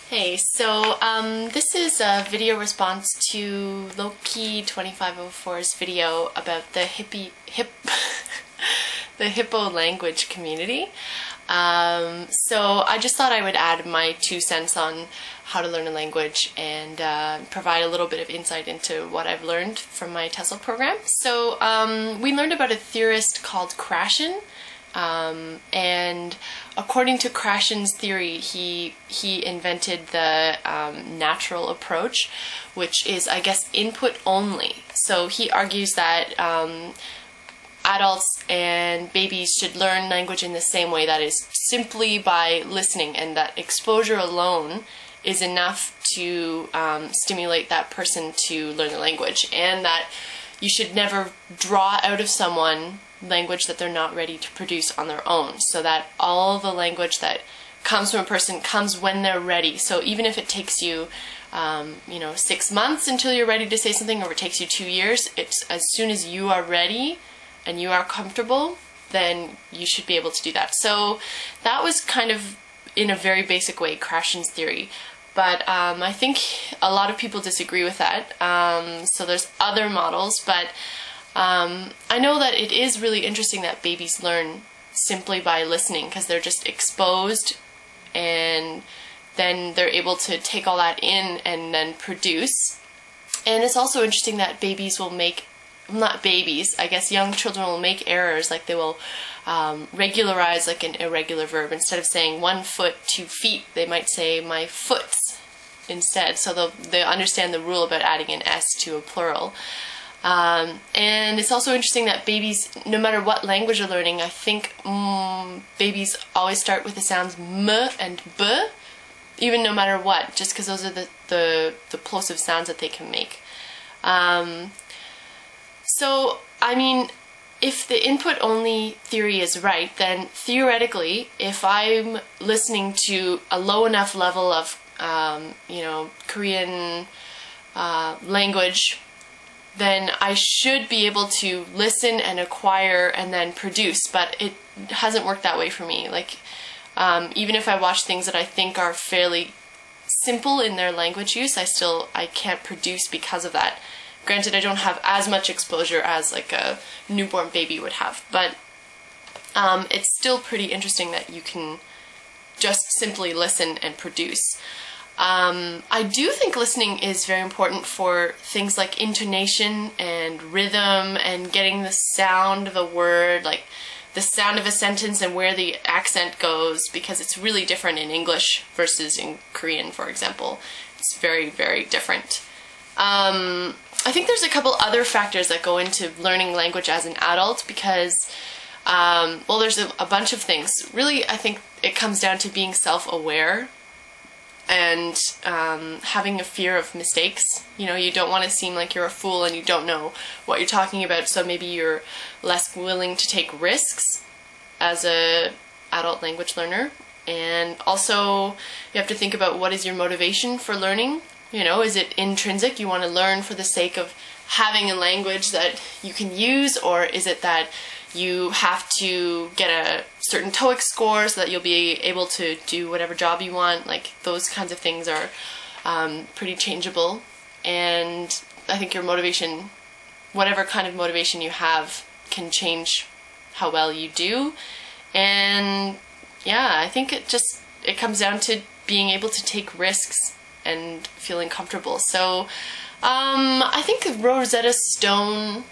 Hey, so this is a video response to Loki2504's video about the the hippo language community. So I just thought I would add my 2 cents on how to learn a language and provide a little bit of insight into what I've learned from my TESOL program. So we learned about a theorist called Krashen. And according to Krashen's theory, he invented the natural approach, which is, I guess, input only. So he argues that adults and babies should learn language in the same way, that is, simply by listening, and that exposure alone is enough to stimulate that person to learn the language, and that you should never draw out of someone language that they're not ready to produce on their own, so that all the language that comes from a person comes when they're ready. So even if it takes you 6 months until you're ready to say something, or it takes you 2 years, it's as soon as you are ready and you are comfortable, then you should be able to do that. So that was kind of, in a very basic way, Krashen's theory. But I think a lot of people disagree with that. So there's other models, but I know that it is really interesting that babies learn simply by listening, because they're just exposed and then they're able to take all that in and then produce. And it's also interesting that babies will make, not babies, I guess young children will make errors, like they will regularize like an irregular verb. Instead of saying 1 foot, 2 feet, they might say my foots instead. So they'll understand the rule about adding an S to a plural. And it's also interesting that babies, no matter what language they're learning, I think babies always start with the sounds m and b, even no matter what, just because those are the plosive sounds that they can make. So, I mean, if the input-only theory is right, then theoretically, if I'm listening to a low enough level of, Korean language, then I should be able to listen and acquire and then produce, but it hasn't worked that way for me. Like, even if I watch things that I think are fairly simple in their language use, I can't produce because of that. Granted, I don't have as much exposure as like a newborn baby would have, but it's still pretty interesting that you can just simply listen and produce. I do think listening is very important for things like intonation and rhythm and getting the sound of a word, like the sound of a sentence and where the accent goes, because it's really different in English versus in Korean, for example. It's very, very different. I think there's a couple other factors that go into learning language as an adult, because well, there's a bunch of things. Really, I think it comes down to being self-aware and having a fear of mistakes. You don't want to seem like you're a fool and you don't know what you're talking about, so maybe you're less willing to take risks as a adult language learner. And also, you have to think about, what is your motivation for learning? Is it intrinsic? You want to learn for the sake of having a language that you can use, or is it that you have to get a certain TOEIC score so that you'll be able to do whatever job you want? Like, those kinds of things are pretty changeable. And I think your motivation, whatever kind of motivation you have, can change how well you do. And yeah, I think it comes down to being able to take risks and feeling comfortable. So I think Rosetta Stone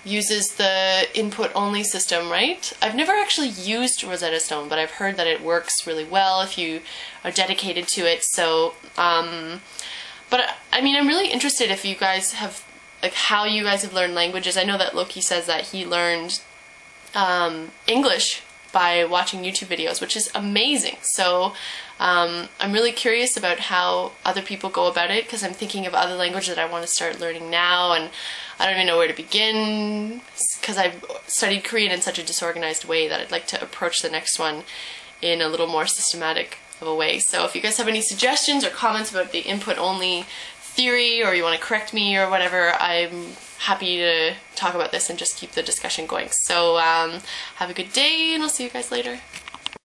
uses the input-only system, right? I've never actually used Rosetta Stone, but I've heard that it works really well if you are dedicated to it. So, but I mean, I'm really interested if you guys have, like, how you guys have learned languages. I know that Loki says that he learned English by watching YouTube videos, which is amazing. So I'm really curious about how other people go about it, because I'm thinking of other languages that I want to start learning now, and I don't even know where to begin, because I've studied Korean in such a disorganized way that I'd like to approach the next one in a little more systematic of a way. So if you guys have any suggestions or comments about the input-only theory, or you want to correct me or whatever, I'm happy to talk about this and just keep the discussion going. So have a good day, and I'll see you guys later.